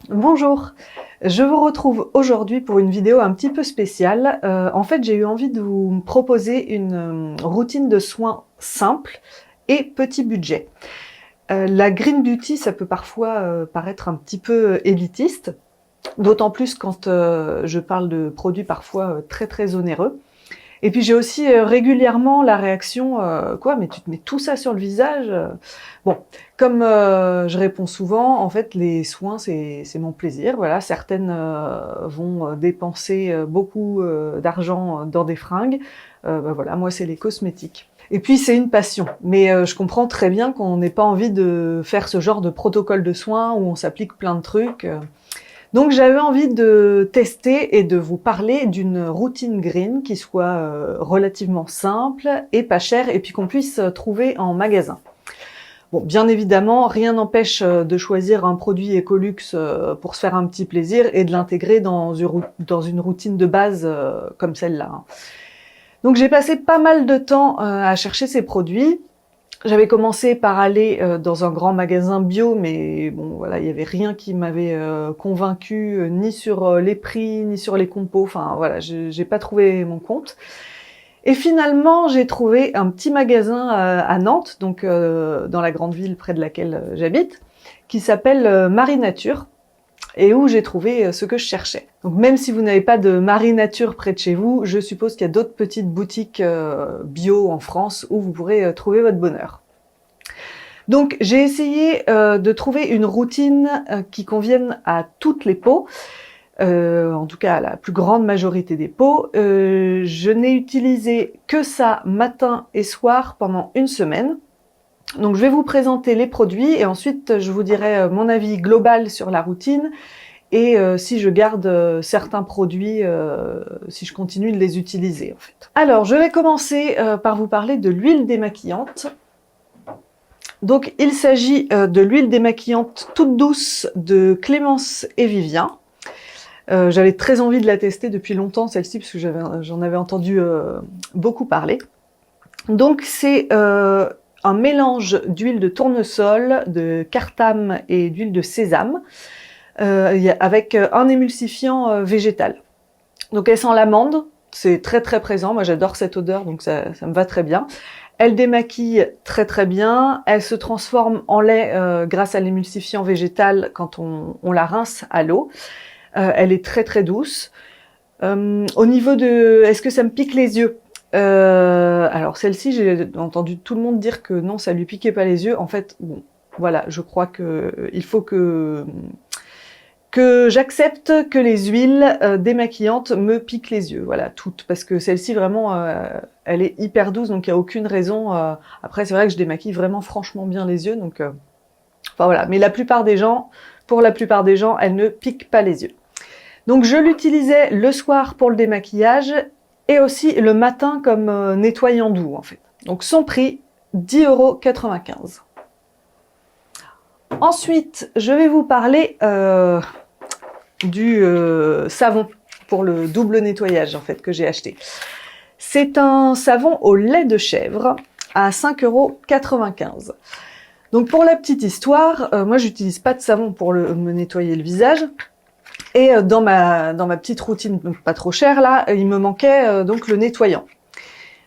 Bonjour, je vous retrouve aujourd'hui pour une vidéo un petit peu spéciale. En fait, j'ai eu envie de vous proposer une routine de soins simple et petit budget. La green beauty, ça peut parfois paraître un petit peu élitiste, d'autant plus quand je parle de produits parfois très onéreux. Et puis j'ai aussi régulièrement la réaction quoi, mais tu te mets tout ça sur le visage Bon, comme je réponds souvent, en fait les soins c'est mon plaisir. Voilà, certaines vont dépenser beaucoup d'argent dans des fringues. Bah voilà, moi c'est les cosmétiques. Et puis c'est une passion, mais je comprends très bien qu'on n'ait pas envie de faire ce genre de protocole de soins où on s'applique plein de trucs. Donc j'avais envie de tester et de vous parler d'une routine green qui soit relativement simple et pas chère et puis qu'on puisse trouver en magasin. Bon, bien évidemment, rien n'empêche de choisir un produit Ecolux pour se faire un petit plaisir et de l'intégrer dans une routine de base comme celle-là. Donc j'ai passé pas mal de temps à chercher ces produits. J'avais commencé par aller dans un grand magasin bio, mais bon, voilà, il y avait rien qui m'avait convaincu, ni sur les prix, ni sur les compos. Enfin, voilà, j'ai pas trouvé mon compte. Et finalement, j'ai trouvé un petit magasin à Nantes, donc dans la grande ville près de laquelle j'habite, qui s'appelle Marie Nature, et où j'ai trouvé ce que je cherchais. Donc même si vous n'avez pas de Marie Nature près de chez vous, je suppose qu'il y a d'autres petites boutiques bio en France où vous pourrez trouver votre bonheur. Donc j'ai essayé de trouver une routine qui convienne à toutes les peaux, en tout cas à la plus grande majorité des peaux. Je n'ai utilisé que ça matin et soir pendant une semaine. Donc je vais vous présenter les produits et ensuite je vous dirai mon avis global sur la routine et si je garde certains produits, si je continue de les utiliser en fait. Alors je vais commencer par vous parler de l'huile démaquillante. Donc il s'agit de l'huile démaquillante toute douce de Clémence et Vivien. J'avais très envie de la tester depuis longtemps celle-ci parce que j'en avais entendu beaucoup parler. Donc c'est un mélange d'huile de tournesol, de cartame et d'huile de sésame avec un émulsifiant végétal. Donc elle sent l'amande, c'est très présent, moi j'adore cette odeur donc ça me va très bien. Elle démaquille très bien, elle se transforme en lait grâce à l'émulsifiant végétal quand on la rince à l'eau. Elle est très douce. Au niveau de... Est-ce que ça me pique les yeux? Alors celle-ci, j'ai entendu tout le monde dire que non, ça lui piquait pas les yeux. En fait, bon, voilà, je crois que il faut que j'accepte que les huiles démaquillantes me piquent les yeux, voilà, toutes, parce que celle-ci vraiment, elle est hyper douce, donc il n'y a aucune raison. Après, c'est vrai que je démaquille vraiment franchement bien les yeux, donc enfin voilà. Mais pour la plupart des gens, elle ne pique pas les yeux. Donc je l'utilisais le soir pour le démaquillage et aussi le matin comme nettoyant doux en fait. Donc son prix, 10,95 €. Ensuite, je vais vous parler du savon pour le double nettoyage en fait que j'ai acheté. C'est un savon au lait de chèvre à 5,95 €. Donc pour la petite histoire, moi j'utilise pas de savon pour me nettoyer le visage. Et dans ma petite routine, donc pas trop chère là, il me manquait donc le nettoyant.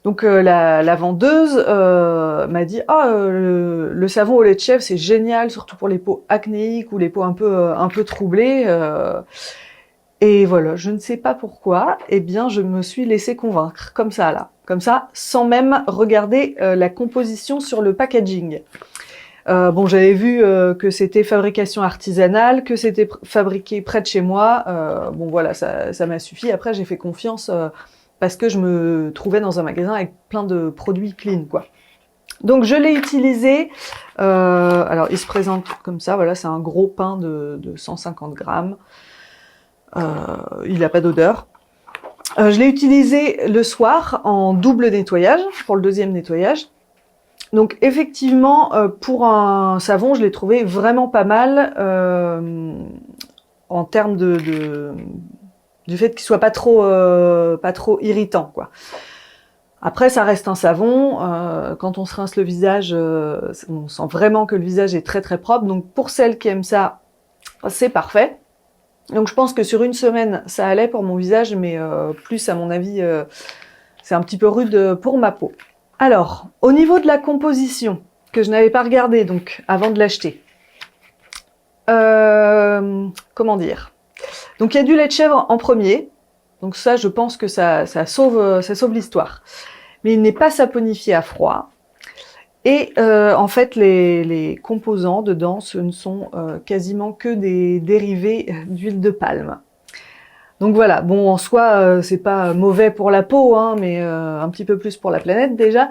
Donc la vendeuse m'a dit le savon au lait de chèvre c'est génial, surtout pour les peaux acnéiques ou les peaux un peu troublées. Et voilà, je ne sais pas pourquoi, eh bien je me suis laissée convaincre comme ça là, comme ça, sans même regarder la composition sur le packaging. Bon, j'avais vu que c'était fabrication artisanale, que c'était fabriqué près de chez moi. Bon, voilà, ça m'a suffi. Après, j'ai fait confiance parce que je me trouvais dans un magasin avec plein de produits clean, quoi. Donc, je l'ai utilisé. Alors, il se présente comme ça. Voilà, c'est un gros pain de 150 grammes. Il n'a pas d'odeur. Je l'ai utilisé le soir en double nettoyage, pour le deuxième nettoyage. Donc effectivement, pour un savon, je l'ai trouvé vraiment pas mal en termes du fait qu'il soit pas trop irritant, quoi. Après, ça reste un savon. Quand on se rince le visage, on sent vraiment que le visage est très propre. Donc pour celles qui aiment ça, c'est parfait. Donc je pense que sur une semaine, ça allait pour mon visage, mais plus à mon avis, c'est un petit peu rude pour ma peau. Alors, au niveau de la composition, que je n'avais pas regardé donc avant de l'acheter, comment dire? Donc il y a du lait de chèvre en premier, donc ça je pense que ça sauve l'histoire. Mais il n'est pas saponifié à froid. Et en fait, les composants dedans, ce ne sont quasiment que des dérivés d'huile de palme. Donc voilà, bon en soi, c'est pas mauvais pour la peau, hein, mais un petit peu plus pour la planète déjà.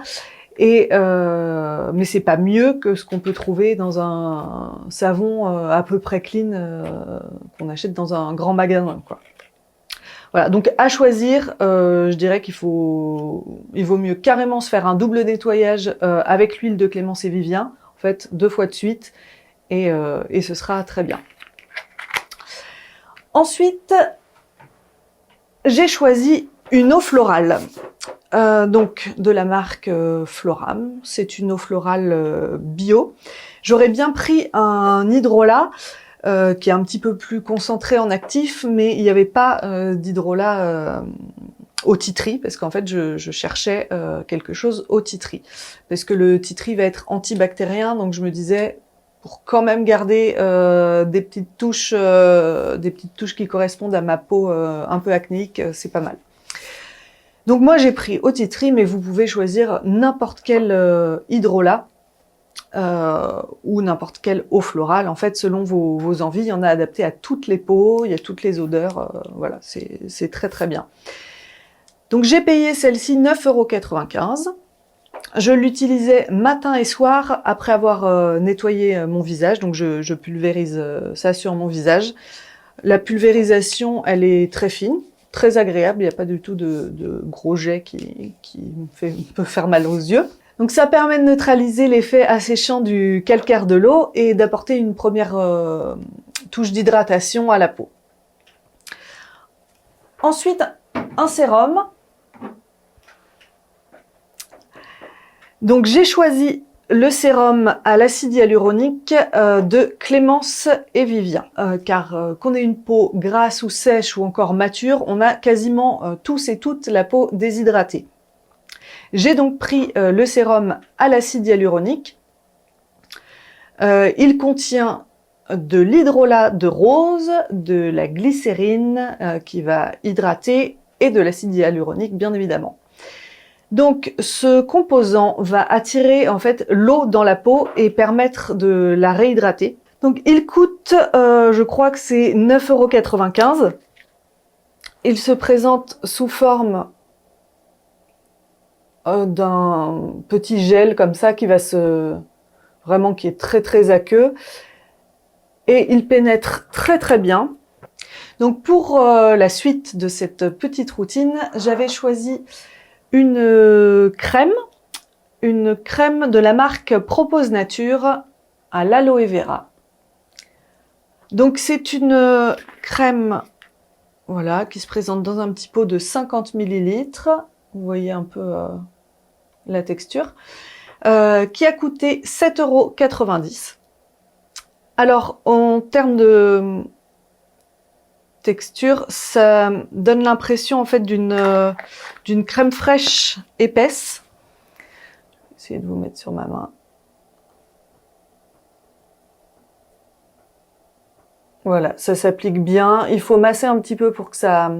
Et mais c'est pas mieux que ce qu'on peut trouver dans un savon à peu près clean qu'on achète dans un grand magasin, quoi. Voilà, donc à choisir, je dirais il vaut mieux carrément se faire un double nettoyage avec l'huile de Clémence et Vivien, en fait 2 fois de suite, et ce sera très bien. Ensuite, j'ai choisi une eau florale, donc de la marque Floram. C'est une eau florale bio. J'aurais bien pris un hydrolat, qui est un petit peu plus concentré en actif, mais il n'y avait pas d'hydrolat au titri, parce qu'en fait je cherchais quelque chose au titri, parce que le titri va être antibactérien, donc je me disais, pour quand même garder des petites touches qui correspondent à ma peau un peu acnéique, c'est pas mal. Donc moi j'ai pris au titri, mais vous pouvez choisir n'importe quel hydrolat, ou n'importe quelle eau florale, en fait, selon vos envies. Il y en a adapté à toutes les peaux, il y a toutes les odeurs, voilà, c'est très très bien. Donc j'ai payé celle-ci 9,95 €. Je l'utilisais matin et soir après avoir nettoyé mon visage, donc je pulvérise ça sur mon visage. La pulvérisation, elle est très fine, très agréable, il n'y a pas du tout de gros jet qui peut faire mal aux yeux. Donc ça permet de neutraliser l'effet asséchant du calcaire de l'eau et d'apporter une première touche d'hydratation à la peau. Ensuite, un sérum. Donc j'ai choisi le sérum à l'acide hyaluronique de Clémence et Vivien, car qu'on ait une peau grasse ou sèche ou encore mature, on a quasiment tous et toutes la peau déshydratée. J'ai donc pris le sérum à l'acide hyaluronique. Il contient de l'hydrolat de rose, de la glycérine qui va hydrater et de l'acide hyaluronique bien évidemment. Donc ce composant va attirer en fait l'eau dans la peau et permettre de la réhydrater. Donc il coûte, je crois que c'est 9,95 €. Il se présente sous forme d'un petit gel comme ça qui va qui est très très aqueux, et il pénètre très très bien. Donc pour la suite de cette petite routine, j'avais choisi une crème de la marque Propose Nature à l'aloe vera. Donc c'est une crème, voilà, qui se présente dans un petit pot de 50 ml. Vous voyez un peu la texture, qui a coûté 7,90 €. Alors en termes de texture, ça donne l'impression en fait d'une crème fraîche épaisse. Je vais essayer de vous mettre sur ma main. Voilà, ça s'applique bien. Il faut masser un petit peu pour que ça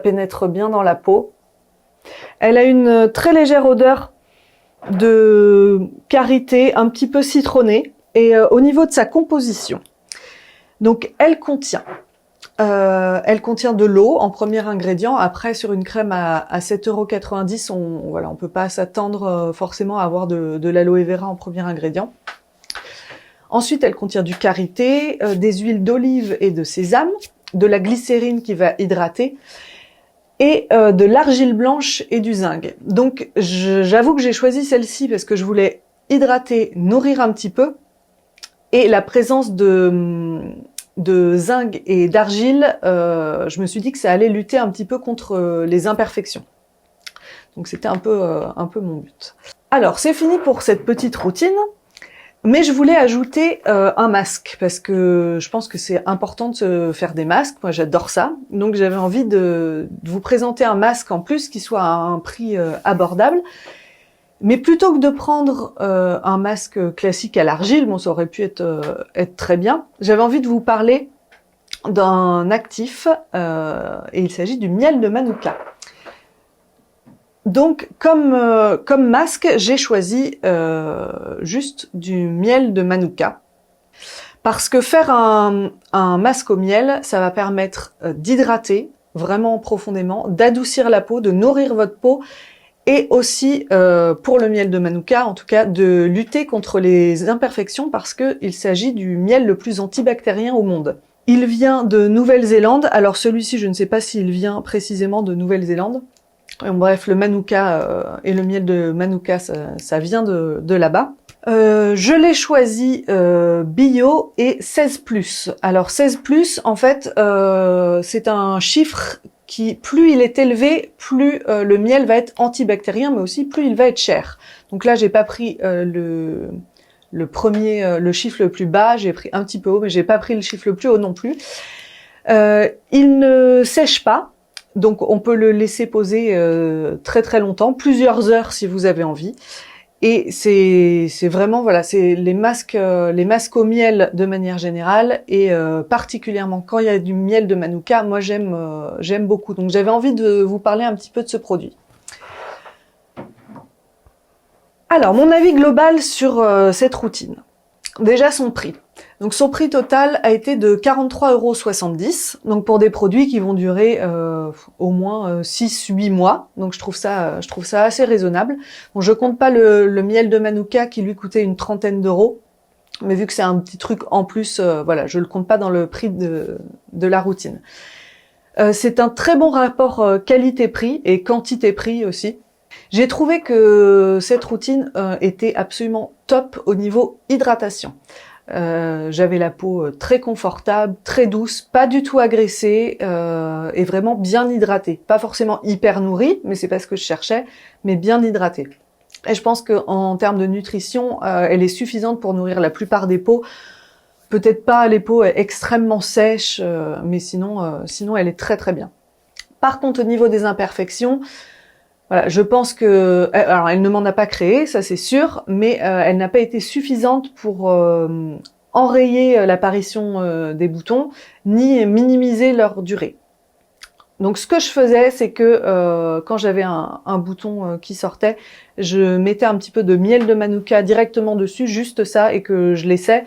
pénètre bien dans la peau. Elle a une très légère odeur de karité, un petit peu citronnée. Et au niveau de sa composition, donc elle contient de l'eau en premier ingrédient. Après, sur une crème à 7,90 €, on peut pas s'attendre forcément à avoir de l'aloe vera en premier ingrédient. Ensuite, elle contient du karité, des huiles d'olive et de sésame, de la glycérine qui va hydrater, et de l'argile blanche et du zinc. Donc j'avoue que j'ai choisi celle-ci parce que je voulais hydrater, nourrir un petit peu, et la présence de zinc et d'argile, je me suis dit que ça allait lutter un petit peu contre les imperfections. Donc c'était un peu mon but. Alors c'est fini pour cette petite routine. Mais je voulais ajouter un masque, parce que je pense que c'est important de se faire des masques. Moi, j'adore ça. Donc, j'avais envie de vous présenter un masque en plus qui soit à un prix abordable. Mais plutôt que de prendre un masque classique à l'argile, bon, ça aurait pu être très bien, j'avais envie de vous parler d'un actif, et il s'agit du miel de Manuka. Donc, comme masque, j'ai choisi juste du miel de Manuka. Parce que faire un masque au miel, ça va permettre d'hydrater vraiment profondément, d'adoucir la peau, de nourrir votre peau, et aussi, pour le miel de Manuka, en tout cas, de lutter contre les imperfections parce qu'il s'agit du miel le plus antibactérien au monde. Il vient de Nouvelle-Zélande. Alors celui-ci, je ne sais pas s'il vient précisément de Nouvelle-Zélande. Bref, le Manuka et le miel de Manuka, ça vient de là-bas. Je l'ai choisi bio et 16+. Alors 16+, en fait, c'est un chiffre qui, plus il est élevé, plus le miel va être antibactérien, mais aussi plus il va être cher. Donc là, j'ai pas pris le chiffre le plus bas, j'ai pris un petit peu haut, mais j'ai pas pris le chiffre le plus haut non plus. Il ne sèche pas, donc on peut le laisser poser très très longtemps, plusieurs heures si vous avez envie. Et c'est vraiment, voilà, c'est les masques au miel de manière générale, et particulièrement quand il y a du miel de Manuka, moi j'aime beaucoup. Donc j'avais envie de vous parler un petit peu de ce produit. Alors, mon avis global sur cette routine. Déjà son prix. Donc son prix total a été de 43,70 €, donc pour des produits qui vont durer au moins 6-8 mois. Donc je trouve ça assez raisonnable. Bon, je compte pas le miel de Manuka qui lui coûtait une trentaine d'euros, mais vu que c'est un petit truc en plus, voilà, je le compte pas dans le prix de la routine. C'est un très bon rapport qualité-prix et quantité-prix aussi. J'ai trouvé que cette routine était absolument top au niveau hydratation. J'avais la peau très confortable, très douce, pas du tout agressée et vraiment bien hydratée. Pas forcément hyper nourrie, mais c'est pas ce que je cherchais, mais bien hydratée. Et je pense qu'en termes de nutrition, elle est suffisante pour nourrir la plupart des peaux. Peut-être pas les peaux extrêmement sèches, mais sinon elle est très très bien. Par contre, au niveau des imperfections, voilà, je pense que, alors elle ne m'en a pas créé, ça c'est sûr, mais elle n'a pas été suffisante pour enrayer l'apparition des boutons, ni minimiser leur durée. Donc ce que je faisais, c'est que quand j'avais un bouton qui sortait, je mettais un petit peu de miel de Manuka directement dessus, juste ça, et que je laissais.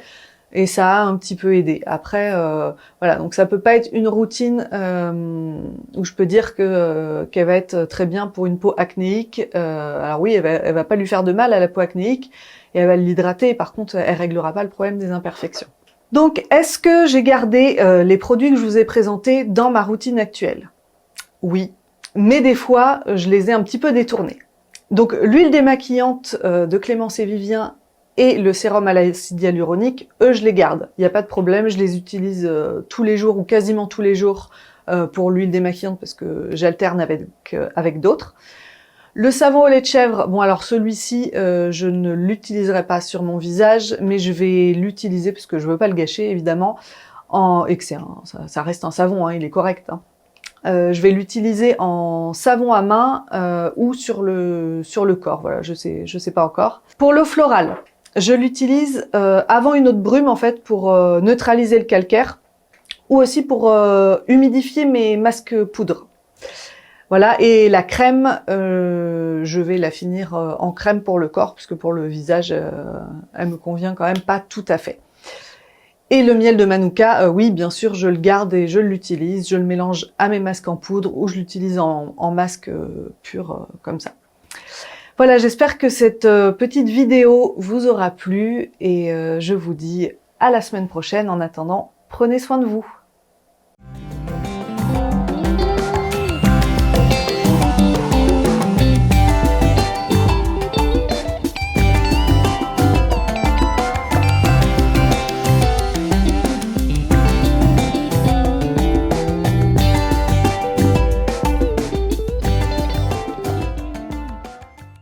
Et ça a un petit peu aidé. Après, voilà, donc ça peut pas être une routine où je peux dire qu'elle va être très bien pour une peau acnéique. Alors oui, elle va pas lui faire de mal à la peau acnéique et elle va l'hydrater. Par contre, elle réglera pas le problème des imperfections. Donc, est-ce que j'ai gardé les produits que je vous ai présentés dans ma routine actuelle? Oui, mais des fois, je les ai un petit peu détournés. Donc, l'huile démaquillante de Clémence et Vivien et le sérum à l'acide hyaluronique, eux, je les garde. Il n'y a pas de problème, je les utilise tous les jours ou quasiment tous les jours pour l'huile démaquillante parce que j'alterne avec d'autres. Le savon au lait de chèvre, bon alors celui-ci, je ne l'utiliserai pas sur mon visage, mais je vais l'utiliser parce que je veux pas le gâcher évidemment, et que ça reste un savon, hein, il est correct. Hein. Je vais l'utiliser en savon à main ou sur le corps, voilà, je sais pas encore. Pour l'eau florale, je l'utilise avant une autre brume en fait pour neutraliser le calcaire ou aussi pour humidifier mes masques poudre. Voilà, et la crème, je vais la finir en crème pour le corps parce que pour le visage, elle me convient quand même pas tout à fait. Et le miel de Manuka, oui, bien sûr, je le garde et je l'utilise. Je le mélange à mes masques en poudre ou je l'utilise en masque pur comme ça. Voilà, j'espère que cette petite vidéo vous aura plu et je vous dis à la semaine prochaine. En attendant, prenez soin de vous.